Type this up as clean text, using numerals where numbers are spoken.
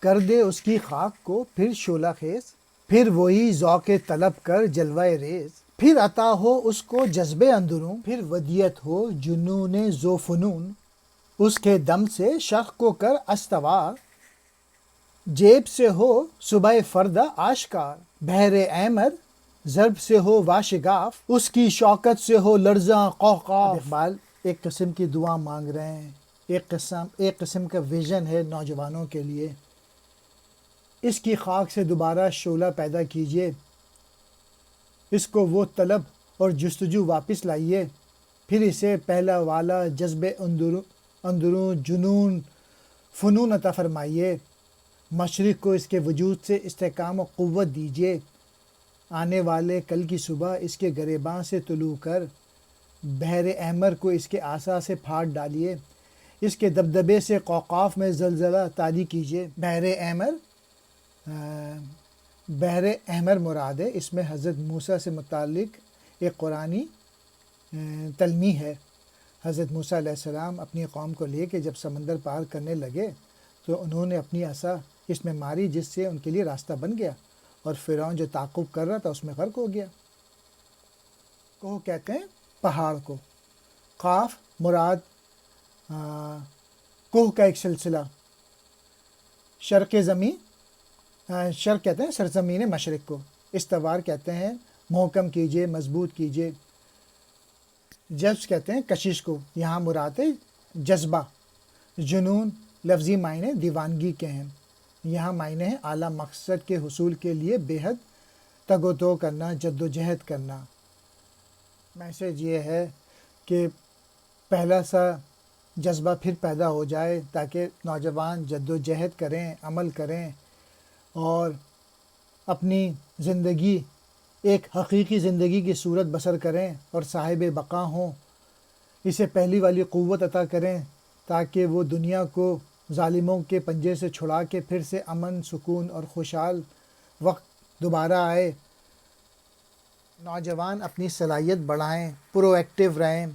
کر دے اس کی خاک کو پھر شعلہ خیز، پھر وہی ذوق طلب کر جلوہ ریز، پھر عطا ہو اس کو جذب اندروں، پھر ودیت ہو جنون ذو فنون، اس کے دم سے شرق کو کر استوار، جیب سے ہو صبح فردہ آشکار، بحر احمر ضرب سے ہو واشگاف، اس کی شوکت سے ہو لرزاں قوقاف۔ اقبال ایک قسم کی دعا مانگ رہے ہیں، ایک قسم کا ویژن ہے نوجوانوں کے لیے۔ اس کی خاک سے دوبارہ شعلہ پیدا کیجئے، اس کو وہ طلب اور جستجو واپس لائیے، پھر اسے پہلا والا جذب اندروں جنون فنون عطا فرمائیے، مشرق کو اس کے وجود سے استحکام و قوت دیجیے، آنے والے کل کی صبح اس کے گریباں سے طلوع کر بحر احمر کو اس کے عصا سے پھاڑ ڈالیے، اس کے دبدبے سے قوقاف میں زلزلہ طاری کیجیے۔ بحر احمر مراد ہے، اس میں حضرت موسیٰ سے متعلق ایک قرآنی تلمیح ہے۔ حضرت موسیٰ علیہ السلام اپنی قوم کو لے کے جب سمندر پار کرنے لگے تو انہوں نے اپنی عصا اس میں ماری، جس سے ان کے لیے راستہ بن گیا، اور فرعون جو تعقب کر رہا تھا اس میں غرق ہو گیا۔ کوہ کہتے ہیں پہاڑ کو، قاف مراد کوہ کا ایک سلسلہ، شرق کہتے ہیں سرزمین مشرق کو، استوار کہتے ہیں محکم کیجئے، مضبوط کیجئے، جذب کہتے ہیں کشش کو، یہاں مراد ہے جذبہ، جنون لفظی معنی دیوانگی کے ہیں، یہاں معنی ہے اعلیٰ مقصد کے حصول کے لیے بے حد تگ و دو کرنا، جد و جہد کرنا۔ میسیج یہ ہے کہ پہلا سا جذبہ پھر پیدا ہو جائے تاکہ نوجوان جد و جہد کریں، عمل کریں اور اپنی زندگی ایک حقیقی زندگی کی صورت بسر کریں اور صاحب بقا ہوں۔ اسے پہلی والی قوت عطا کریں تاکہ وہ دنیا کو ظالموں کے پنجے سے چھڑا کے پھر سے امن، سکون اور خوشحال وقت دوبارہ آئے۔ نوجوان اپنی صلاحیت بڑھائیں، پرو ایکٹیو رہیں،